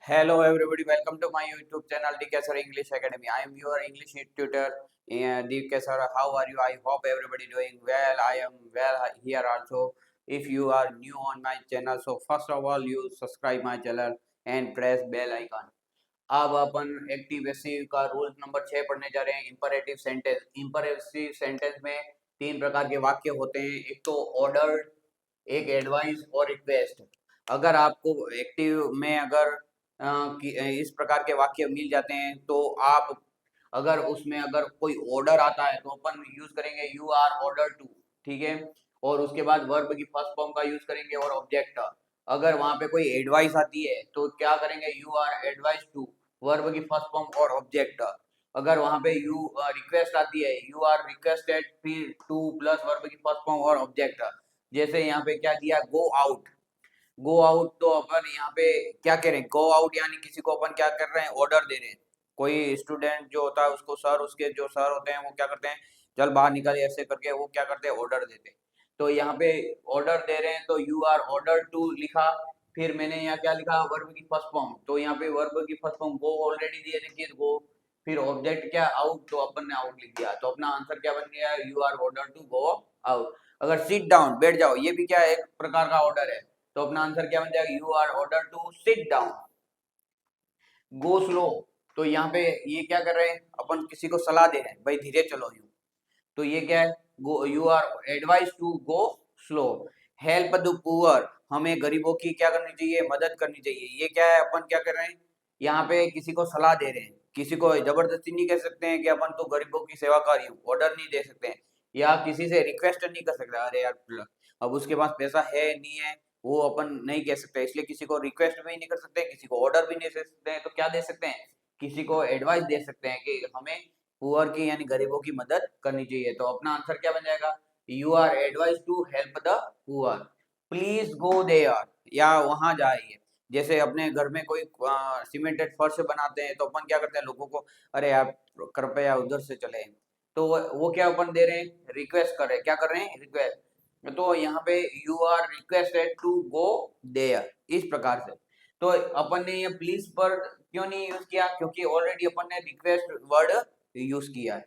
Hello everybody, welcome to my YouTube channel DK Sir English Academy. I am your English tutor DK Sir. How are you? I hope everybody doing well. I am well here also. If you are new on my channel, so first of all you subscribe my channel and press bell icon. अब अपन active passive का rule number 6 पढ़ने जा रहे हैं। Imperative sentence. Imperative sentence में तीन प्रकार के वाक्य होते हैं, एक तो ऑर्डर, एक एडवाइस और रिक्वेस्ट। अगर आपको एक्टिव में अगर इस प्रकार के वाक्य मिल जाते हैं तो आप अगर उसमें अगर कोई ऑर्डर आता है तो अपन यूज करेंगे यू आर ऑर्डर टू, ठीक है। और उसके बाद वर्ब की फर्स्ट फॉर्म का यूज करेंगे और ऑब्जेक्ट। अगर वहां पे कोई एडवाइस आती है तो क्या करेंगे you are advise to, verb की फर्स्ट फॉर्म और ऑब्जेक्ट। अगर वहां पे यू रिक्वेस्ट आती है यू आर रिक्वेस्टेड फिर टू प्लस वर्ब की फर्स्ट फॉर्म और ऑब्जेक्ट। जैसे यहाँ पे क्या किया गो आउट। गो आउट तो अपन यहाँ पे क्या कह रहे हैं, गो आउट यानी किसी को अपन क्या कर रहे हैं ऑर्डर दे रहे हैं। कोई स्टूडेंट जो होता है उसको सर, उसके जो सर होते हैं वो क्या करते हैं, चल बाहर निकल, ऐसे करके वो क्या करते हैं ऑर्डर देते हैं। तो यहाँ पे ऑर्डर दे रहे हैं तो यू आर ऑर्डर टू लिखा। फिर मैंने यहाँ क्या लिखा वर्ब की फर्स्ट फॉर्म, तो यहाँ पे वर्ब की फर्स्ट फॉर्म गो ऑलरेडी दिए रखी है गो। फिर ऑब्जेक्ट क्या आउट, तो अपन ने आउट लिख दिया, तो अपना आंसर क्या बन गया you are order to go out. अगर सिट डाउन बैठ जाओ, ये भी क्या एक प्रकार का ऑर्डर है, तो अपना आंसर क्या बन जाएगा you are order to sit down. Go slow, तो यहाँ पे ये क्या कर रहे हैं अपन किसी को सलाह दे रहे हैं भाई धीरे चलो यू, तो ये क्या है go you are advise to go slow. Help the poor, हमें गरीबों की क्या करनी चाहिए मदद करनी चाहिए। ये क्या है अपन क्या कर रहे हैं यहाँ पे किसी को सलाह दे रहे हैं, किसी को जबरदस्ती नहीं कह सकते हैं कि अपन तो गरीबों की सेवा कर रही हूँ, ऑर्डर नहीं दे सकते हैं। या किसी से रिक्वेस्ट नहीं कर सकते अरे यार अब उसके पास पैसा है नहीं है, वो अपन नहीं कह सकते, इसलिए किसी को रिक्वेस्ट भी नहीं कर सकते, किसी को ऑर्डर भी नहीं दे सकते हैं। तो क्या दे सकते हैं, किसी को एडवाइस दे सकते हैं कि हमें पुअर की यानी गरीबों की मदद करनी चाहिए। तो अपना आंसर क्या बन जाएगा you are advise to help the poor, please go there, या वहां जाइए। जैसे अपने घर में कोई सीमेंटेड फर्श बनाते हैं तो अपन क्या करते हैं लोगों को, अरे यार कृपया उधर से चले, तो वो क्या अपन दे रहे हैं रिक्वेस्ट कर रहे हैं, क्या कर रहे हैं रिक्वेस्ट। तो यहाँ पे you are requested to go there, इस प्रकार से। तो अपन ने ये प्लीज पर क्यों नहीं यूज किया, क्योंकि ऑलरेडी अपन ने रिक्वेस्ट वर्ड यूज किया है।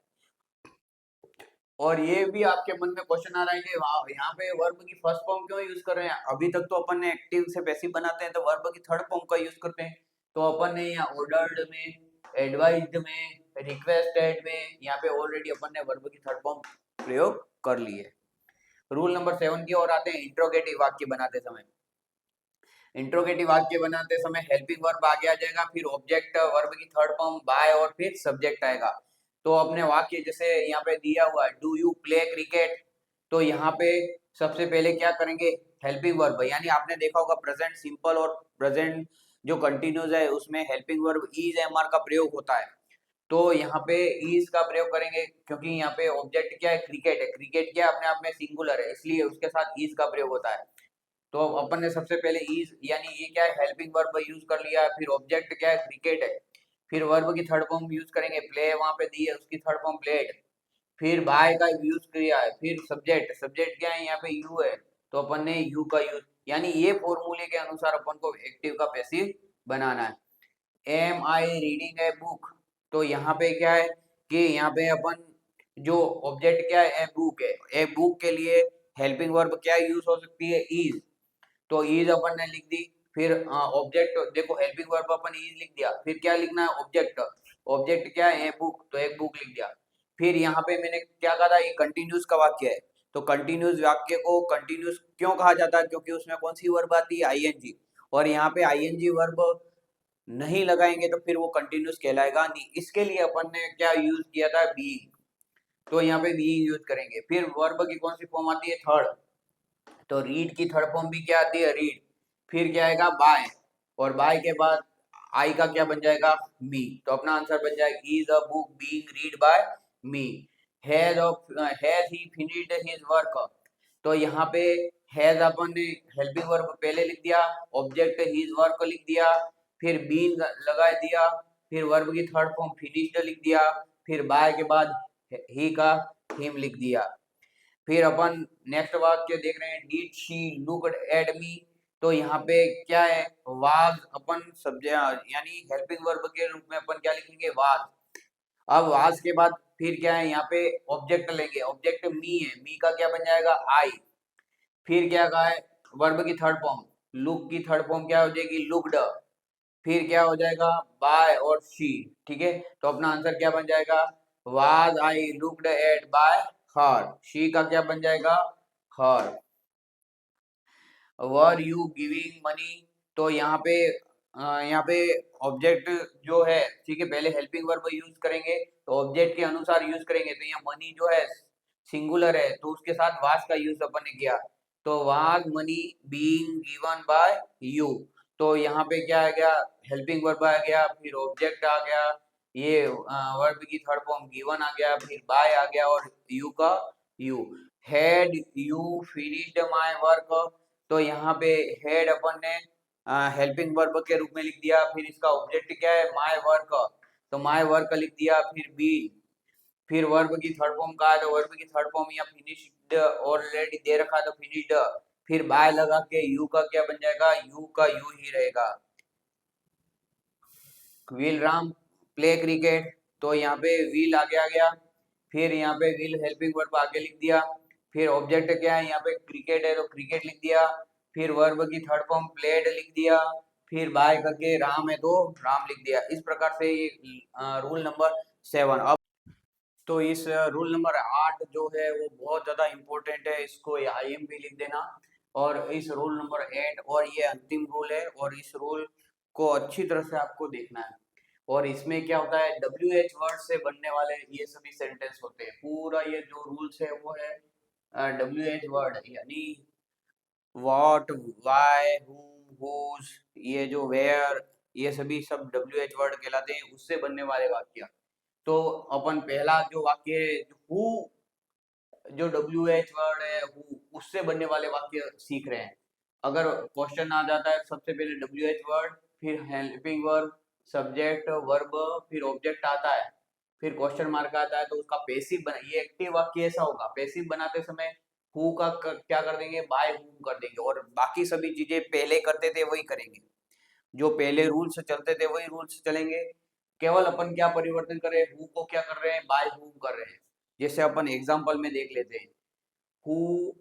और ये भी आपके मन में क्वेश्चन आ रहा है कि यहाँ पे वर्ब की फर्स्ट फॉर्म क्यों यूज कर रहे हैं, अभी तक तो अपन ने एक्टिव से पैसिव बनाते हैं तो वर्ब की थर्ड फॉर्म का यूज करते हैं। तो अपन ने यहाँ ऑर्डर्ड में, एडवाइज्ड में, रिक्वेस्टेड में, यहाँ पे ऑलरेडी अपन ने वर्ब की थर्ड फॉर्म प्रयोग कर ली है। रूल नंबर 7 की ओर आते हैं। इंट्रोगेटिव वाक्य बनाते समय, इंट्रोगेटिव वाक्य बनाते समय हेल्पिंग वर्ब आगे आ जाएगा, फिर ऑब्जेक्ट वर्ब की थर्ड फॉर्म बाय और फिर सब्जेक्ट आएगा। तो अपने वाक्य जैसे यहाँ पे दिया हुआ है डू यू प्ले क्रिकेट, तो यहाँ पे सबसे पहले क्या करेंगे हेल्पिंग वर्ब, यानी आपने देखा होगा प्रेजेंट सिंपल और प्रेजेंट जो कंटिन्यूस है उसमें helping verb is am are का प्रयोग होता है। तो यहाँ पे इज का प्रयोग करेंगे क्योंकि यहाँ पे ऑब्जेक्ट क्या है क्रिकेट है, क्रिकेट क्या अपने आप में सिंगुलर है इसलिए उसके साथ इज का प्रयोग होता है। तो अपन ने सबसे पहले इज यानी ये क्या है हेल्पिंग वर्ब यूज कर लिया, फिर ऑब्जेक्ट क्या है क्रिकेट है, फिर वर्ब की थर्ड फॉर्म यूज करेंगे प्ले, वहां पे दी है उसकी थर्ड फॉर्म प्लेड, फिर बाय का यूज किया है, फिर सब्जेक्ट, सब्जेक्ट क्या है यहाँ पे यू है, तो अपन ने यू का यूज, यानी ये फॉर्मूले के अनुसार अपन को एक्टिव का पैसिव बनाना है। Am I reading a book, तो यहाँ पे क्या है कि यहाँ पे अपन जो ऑब्जेक्ट क्या है ए बुक है, ए बुक के लिए हेल्पिंग वर्ब क्या यूज हो सकती है इज, तो इज अपन ने लिख दी। फिर ऑब्जेक्ट देखो हेल्पिंग वर्ब अपन इज लिख दिया, फिर क्या लिखना है ऑब्जेक्ट, ऑब्जेक्ट क्या है बुक, तो एक बुक लिख दिया। फिर यहाँ पे मैंने क्या कहा था ये कंटिन्यूस का वाक्य है, तो कंटिन्यूस वाक्य को कंटिन्यूस क्यों कहा जाता है, क्योंकि उसमें कौन सी वर्ब आती है आईएनजी, और यहाँ पे आईएनजी वर्ब नहीं लगाएंगे तो फिर वो कंटिन्यूस कहलाएगा नहीं, इसके लिए अपन ने क्या यूज किया था बीइंग, तो यहाँ पे बीइंग यूज करेंगे। फिर वर्ब की कौन सी फॉर्म आती है थर्ड, तो रीड की थर्ड फॉर्म भी क्या आती है रीड, फिर क्या आएगा बाय, और बाय के बाद आई का क्या बन जाएगा मी, तो अपना आंसर बन जाएगा is a book being read by me. Has he finished his work, तो यहाँ पे हैज अपन ने हेल्पिंग वर्ब पहले लिख दिया, ऑब्जेक्ट हिज वर्क लिख दिया, फिर बीइंग लगा दिया, फिर वर्ब की थर्ड फॉर्म फिनिश्ड लिख दिया, फिर बाय के बाद ही का हिम लिख दिया। फिर अपन नेक्स्ट वाक्य देख रहे हैं did she looked at me, तो यहाँ पे क्या है, वाज अपन सब्जेक्ट यानी हेल्पिंग वर्ब के रूप में अपन क्या लिखेंगे, वाज। अब वाज के बाद फिर क्या है, यहाँ पे ऑब्जेक्ट लेंगे, ऑब्जेक्ट मी है, मी का क्या बन जाएगा, आई। फिर क्या कहा है, वर्ब की थर्ड फॉर्म, लुक की थर्ड फॉर्म क्या हो जाएगी, लुक्ड। फिर क्या हो जाएगा, बाय और शी। ठीक है, तो अपना आंसर क्या बन जाएगा, was I looked at bye her. She का क्या बन जाएगा, हर। वर यू गिविंग मनी, तो यहाँ पे ऑब्जेक्ट जो है, ठीक है, पहले हेल्पिंग वर्ब यूज करेंगे तो ऑब्जेक्ट के अनुसार यूज करेंगे। तो यहाँ मनी जो है सिंगुलर है तो उसके साथ वाज का यूज अपन ने किया, तो was money being given by you. तो यहाँ पे क्या आ गया, हेल्पिंग वर्ब आ गया, फिर ऑब्जेक्ट आ गया, ये वर्ब की थर्ड फॉर्म गिवन आ गया, फिर बाय आ गया और यू का you. Had you finished my work, तो यहाँ पे हेड अपन ने हेल्पिंग वर्ब के रूप में लिख दिया, फिर इसका ऑब्जेक्ट क्या है, माय वर्क, तो माय वर्क लिख दिया, फिर बी। फिर वर्ब की थर्ड फॉर्म का है तो वर्ब की थर्ड फॉर्म यहाँ फिनिश्ड ऑलरेडी दे रखा है तो फिनिश्ड। फिर बाय लगा के यू का क्या बन जाएगा, यू का यू ही रहेगा। विल राम प्ले क्रिकेट, तो यहाँ पे विल आगे आ गया, फिर यहाँ पे विल हेल्पिंग वर्ब आगे लिख दिया, फिर ऑब्जेक्ट क्या है, यहाँ पे क्रिकेट है तो क्रिकेट लिख दिया, फिर वर्ब की थर्ड फॉर्म प्लेड लिख दिया, फिर बाय करके राम है तो राम लिख दिया। इस प्रकार से ये रूल नंबर 7। अब तो इस रूल नंबर 8 जो है वो बहुत ज्यादा इंपॉर्टेंट है, इसको IM भी लिख देना। और इस रूल नंबर 8 और ये अंतिम रूल है, और इस रूल को अच्छी तरह से आपको देखना है। और इसमें क्या होता है, WH वर्ड से बनने वाले ये सभी सेंटेंस होते हैं। पूरा ये जो रूल्स है वो है WH वर्ड, यानी व्हाट, व्हाई, whom, whose, ये जो वेयर, ये सभी सब WH वर्ड कहलाते हैं, उससे बनने वाले वाक्य। तो अपन पहला जो वाक्य है, हु, जो WH वर्ड है हु, उससे बनने वाले वाक्य सीख रहे हैं। अगर क्वेश्चन आ जाता है सबसे पहले WH वर्ड, फिर हेल्पिंग वर्ब, सब्जेक्ट, वर्ब, फिर ऑब्जेक्ट आता है, फिर क्वेश्चन मार्क आता है, तो उसका पैसिव बना, ये एक्टिव वाक्य ऐसा होगा, पैसिव बनाते समय हु का क्या कर देंगे, बाय हुम कर देंगे, और बाकी सभी चीजें पहले करते थे वही करेंगे, जो पहले रूल्स चलते थे वही रूल्स चलेंगे। केवल अपन क्या परिवर्तन कर रहे हैं, हु को क्या कर रहे हैं, बाय हुम कर रहे हैं। जैसे अपन एग्जांपल में देख लेते हैं, हु,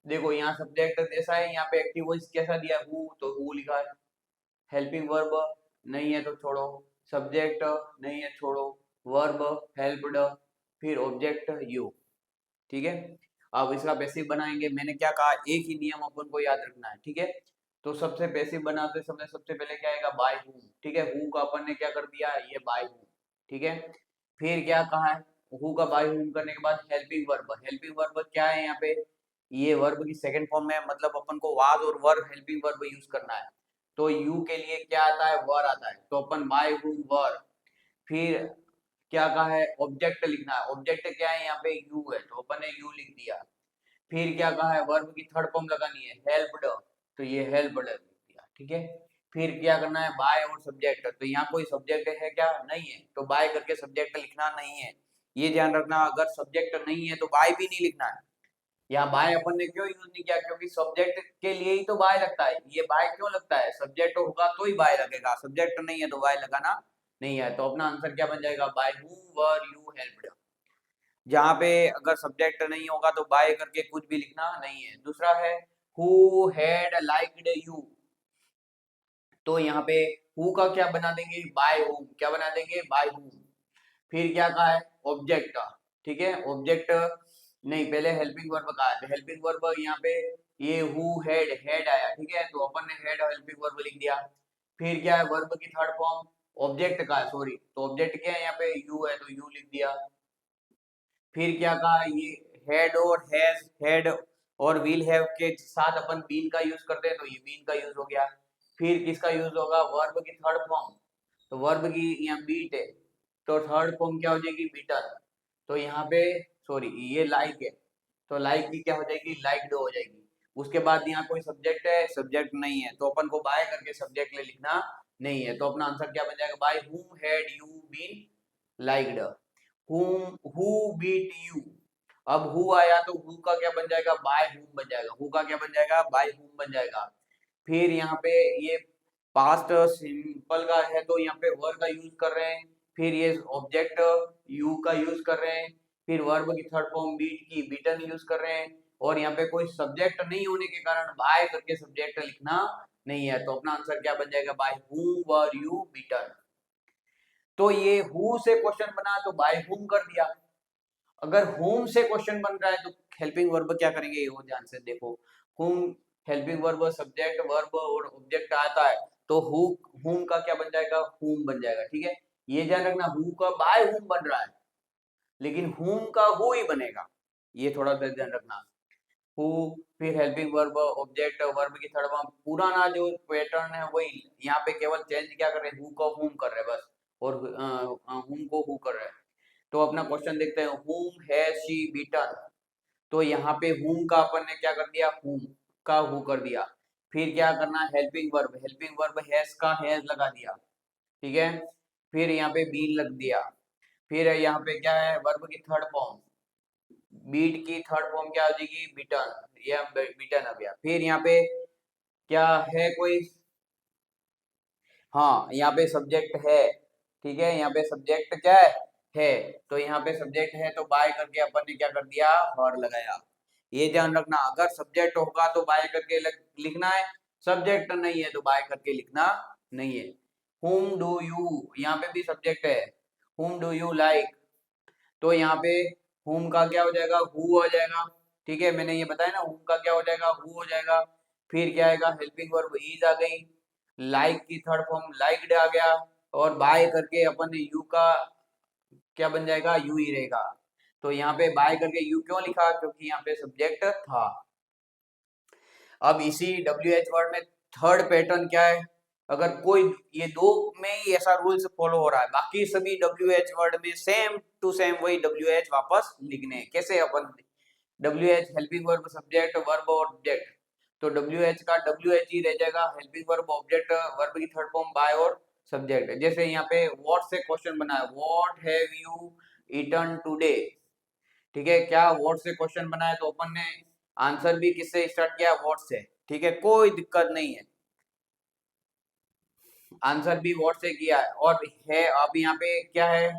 देखो यहाँ सब्जेक्ट जैसा है, यहाँ पे एक्टिव वॉइस कैसा दिया, हु, तो हु लिखा है। हेल्पिंग वर्ब नहीं है तो छोड़ो, सब्जेक्ट नहीं है छोड़ो, वर्ब हेल्प्ड, फिर ऑब्जेक्ट यू। ठीक है, अब इसका बेसिक बनाएंगे। मैंने क्या कहा, एक ही नियम अपन को याद रखना है, ठीक है। तो सबसे बेसिक बनाते समय सबसे पहले क्या आएगा, बाय हूम। ठीक है, हु का अपन ने क्या कर दिया, ये बाय हूम। ठीक है, फिर क्या कहा है, हु का बाय हूम करने के बाद हेल्पिंग वर्ब। हेल्पिंग वर्ब क्या है, यहाँ पे ये वर्ब की सेकंड फॉर्म में, मतलब अपन को वाज और वर हेल्पिंग वर्ब यूज करना है। तो यू के लिए क्या आता है, वर आता है, तो अपन बाय हूम वर। फिर क्या कहा है, ऑब्जेक्ट लिखना है। ऑब्जेक्ट क्या है, यहाँ पे यू है तो अपन ने यू लिख दिया। फिर क्या कहा है, वर्ब की थर्ड फॉर्म लगानी है, हेल्प्ड, तो ये हेल्प्ड लिख दिया। ठीक है, फिर क्या करना है, बाय और सब्जेक्ट, तो यहाँ कोई सब्जेक्ट है क्या, नहीं है, तो बाय करके सब्जेक्ट लिखना नहीं है। ये ध्यान रखना, अगर सब्जेक्ट नहीं है तो बाय भी नहीं लिखना है। यहाँ बाय अपन ने क्यों यूज नहीं किया, क्योंकि सब्जेक्ट के लिए ही तो बाय लगता है। ये बाय क्यों लगता है, सब्जेक्ट होगा तो ही बाय लगेगा, सब्जेक्ट नहीं है तो बाय लगाना नहीं है। तो अपना आंसर क्या बन जाएगा, by who were you helped. जहाँ पे अगर सब्जेक्ट नहीं होगा तो बाय करके कुछ भी लिखना नहीं है। दूसरा है हु हैड लाइक्ड यू, तो यहाँ पे हु का क्या बना देंगे, बाय हूम, क्या बना देंगे, बाय हूम। फिर क्या कहा है, ऑब्जेक्ट का। ठीक है, ऑब्जेक्ट नहीं, पहले हेल्पिंग वर्ब का है, हेल्पिंग वर्ब यहाँ पे ये हु हेड, हेड आया। ठीक है, तो अपन ने हेड हेल्पिंग वर्ब लिख दिया। फिर क्या है, वर्ब की थर्ड फॉर्म ऑब्जेक्ट का है, सॉरी, तो ऑब्जेक्ट क्या है, यहाँ पे यू है तो यू लिख दिया। फिर क्या कहा, ये हेड और हैज, हेड और विल हैव के साथ अपन बीन का यूज करते हैं तो ये बीन का यूज हो गया। फिर किसका यूज होगा, वर्ब की थर्ड फॉर्म, तो वर्ब की यहाँ बीट है तो थर्ड फॉर्म क्या हो जाएगी, बीटर। तो यहाँ पे सॉरी ये लाइक है तो लाइक की क्या हो जाएगी, लाइक्ड हो जाएगी। उसके बाद यहाँ कोई सब्जेक्ट है, सब्जेक्ट नहीं है तो अपन को बाय करके सब्जेक्ट ले लिखना नहीं है। तो अपना आंसर क्या बन जाएगा, by whom had you been liked, who beat you। अब हु आया तो हु का क्या बन जाएगा, बाय whom बन जाएगा, हु का क्या बन जाएगा, बाय whom बन जाएगा। फिर यहाँ पे ये पास्ट सिंपल का है तो यहाँ पे वर का यूज कर रहे हैं, फिर ये ऑब्जेक्ट यू का यूज कर रहे हैं, फिर वर्ब की थर्ड फॉर्म बीट की बीटन यूज कर रहे हैं, और यहाँ पे कोई सब्जेक्ट नहीं होने के कारण बाय करके सब्जेक्ट लिखना नहीं है। तो अपना आंसर क्या बन जाएगा, by whom were you beaten. तो ये हु से क्वेश्चन बना तो बाय whom कर दिया। अगर whom से क्वेश्चन बन रहा है तो हेल्पिंग वर्ब क्या करेंगे, ये ध्यान से देखो। whom helping verb subject verb और ऑब्जेक्ट आता है तो whom का क्या बन जाएगा, whom बन जाएगा। ठीक है, ये ध्यान रखना, who का बाय whom बन रहा है लेकिन whom का who ही बनेगा, ये थोड़ा सा ध्यान रखना। who, फिर हेल्पिंग वर्ब ऑब्जेक्ट वर्ब की थर्ड फॉर्म, पुराना जो पैटर्न है वही, यहाँ पे केवल चेंज क्या कर रहे हैं, who को whom कर रहे हैं बस, और whom को who कर रहे हैं। तो अपना क्वेश्चन देखते हैं, whom has she beaten। तो यहाँ पे whom का अपन ने क्या कर दिया, whom का who कर दिया। फिर क्या करना, हेल्पिंग वर्ब हैज का हैज लगा दिया। ठीक है, फिर यहाँ पे बीन लग दिया। फिर यहाँ पे क्या है, वर्ब की थर्ड फॉर्म, बीट की थर्ड फॉर्म क्या हो जाएगी, बीटन, या बीटन आ गया। फिर यहाँ पे क्या है कोई, हाँ यहाँ पे सब्जेक्ट है। ठीक है, यहाँ पे सब्जेक्ट क्या है, तो यहाँ पे सब्जेक्ट है तो बाय करके अपन ने क्या कर दिया, हर लगाया। ये ध्यान रखना, अगर सब्जेक्ट होगा तो बाय करके लिखना है, सब्जेक्ट नहीं है तो बाय करके लिखना नहीं है। whom do you, यहाँ पे भी सब्जेक्ट है, whom do you like, तो यहाँ पे whom का क्या हो जाएगा, who हो जाएगा। ठीक है, मैंने ये बताया ना, whom का क्या हो जाएगा, who हो जाएगा। फिर क्या आएगा, हेल्पिंग वर्ब इज आ गई, लाइक की थर्ड फॉर्म लाइक्ड आ गया, और बाय करके अपन ने यू का क्या बन जाएगा, यू ही रहेगा। तो यहाँ पे बाय करके यू क्यों लिखा, क्योंकि यहाँ पे सब्जेक्ट था। अब इसी WH वर्ड में थर्ड पैटर्न क्या है, अगर कोई ये दो में ही ऐसा रूल्स फॉलो हो रहा है, बाकी सभी WH वर्ड में सेम टू सेम वही WH वापस लिखने, कैसे अपन WH helping verb subject verb और ऑब्जेक्ट, तो WH का WH ही रह जाएगा, हेल्पिंग वर्ब ऑब्जेक्ट वर्ब की थर्ड फॉर्म बाय और सब्जेक्ट। जैसे यहाँ पे व्हाट से क्वेश्चन बना है, what have you eaten today. ठीक है, क्या व्हाट से क्वेश्चन बना है तो अपन ने आंसर भी किससे स्टार्ट किया, व्हाट से। ठीक है, कोई दिक्कत नहीं है, आंसर भी व्हाट से किया है। और है अब यहाँ पे क्या है,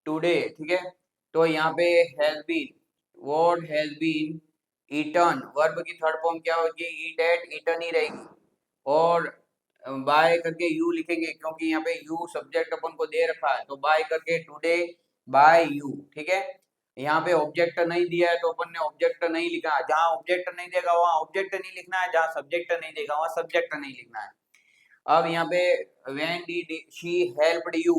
टुडे। ठीक है, तो यहाँ पे has been, what has been eaten, verb की थर्ड फॉर्म क्या होगी, ईट एट, ईटन ही रहेगी। और बाय करके यू लिखेंगे क्योंकि यहाँ पे यू सब्जेक्ट अपन को दे रखा है, तो बाय करके टुडे बाय यू। ठीक है, यहाँ पे ऑब्जेक्ट नहीं दिया है तो अपन ने ऑब्जेक्ट नहीं लिखा है, जहाँ ऑब्जेक्ट नहीं देगा वहां ऑब्जेक्ट नहीं लिखना है, जहाँ सब्जेक्ट नहीं देगा वहां सब्जेक्ट नहीं लिखना है। अब यहाँ पे when did she helped you,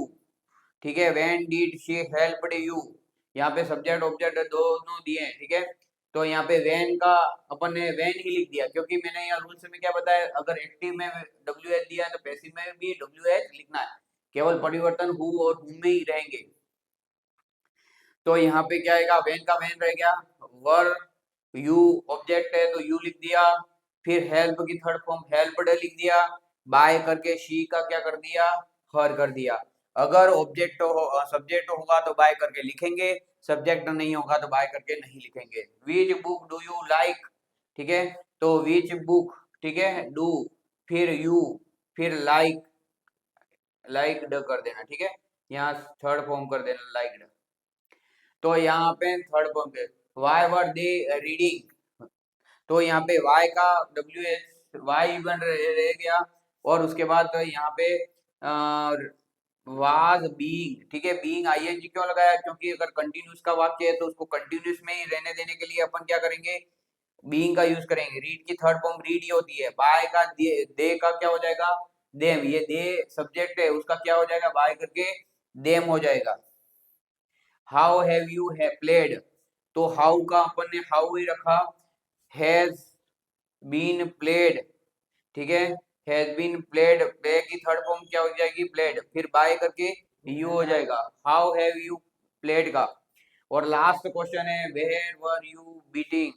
ठीक है, when did she helped you, यहाँ पे सब्जेक्ट ऑब्जेक्ट दोनों दिए हैं। ठीक है, तो यहाँ पे when का अपन ने when ही लिख दिया, क्योंकि मैंने यहाँ रूल्स में क्या बताया, अगर एक्टिव में WH दिया है तो पैसिव में भी WH लिखना है, केवल परिवर्तन who और whom में ही रहेंगे। तो यहाँ पे क्या आएगा, when का when रह गया, वर यू ऑब्जेक्ट है तो यू लिख दिया, फिर हेल्प की थर्ड फॉर्म हेल्प्ड लिख दिया, बाय करके शी का क्या कर दिया, हर कर दिया। अगर ऑब्जेक्ट हो सब्जेक्ट होगा तो बाय करके लिखेंगे, सब्जेक्ट नहीं होगा तो बाय करके नहीं लिखेंगे। Which book do you like, ठीक है, तो विच बुक, ठीक है, डू, फिर यू, फिर लाइक, लाइक्ड कर देना। ठीक है, यहाँ थर्ड फॉर्म कर देना लाइक्ड। तो यहाँ पे थर्ड फॉर्म पे वाई वर दे रीडिंग, तो यहाँ पे वाई का WH वाई बन रह गया, और उसके बाद तो यहाँ पे वाज बीइंग। ठीक है, बीइंग ING क्यों लगाया, क्योंकि अगर कंटिन्यूस का वाक्य है तो उसको कंटिन्यूस में ही रहने देने के लिए अपन क्या करेंगे, बीइंग का यूज करेंगे। रीड की थर्ड फॉर्म रीड ही होती है, बाय का दे का क्या हो जाएगा, देम, ये दे सब्जेक्ट है उसका क्या हो जाएगा, बाय करके देम हो जाएगा। हाउ हैव यू प्लेड, तो हाउ का अपन ने हाउ ही रखा, हैज बीन प्लेड। ठीक है, हैज बीन प्लेड, प्ले की थर्ड फॉर्म क्या हो जाएगी, प्लेड, फिर बाय करके यू हो जाएगा, हाउ हैव यू प्लेड का। और लास्ट क्वेश्चन है where were you beating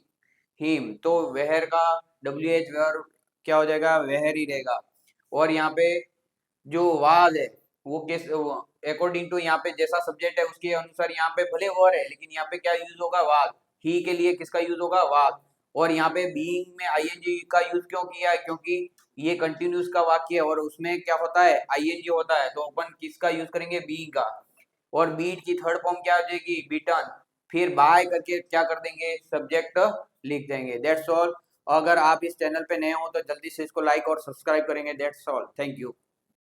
him, तो वेयर का WH वेयर क्या हो जाएगा, वेयर ही रहेगा। और यहाँ पे जो वाज है वो किस अकॉर्डिंग टू यहाँ पे जैसा सब्जेक्ट है उसके अनुसार यहाँ पे भले वर है लेकिन यहाँ पे क्या यूज होगा, वाज। ही के लिए किसका यूज होगा, वाज। और यहाँ पे बीइंग में ING का यूज क्यों किया है, क्योंकि ये कंटिन्यूस का वाक्य है और उसमें क्या होता है, आईएनजी होता है, तो अपन किसका यूज करेंगे, बी का। और बीट की थर्ड फॉर्म क्या आ जाएगी, बीटन। फिर बाय करके क्या कर देंगे, सब्जेक्ट लिख देंगे। That's all. अगर आप इस चैनल पे नए हो तो जल्दी से इसको लाइक और सब्सक्राइब करेंगे। That's all, thank you.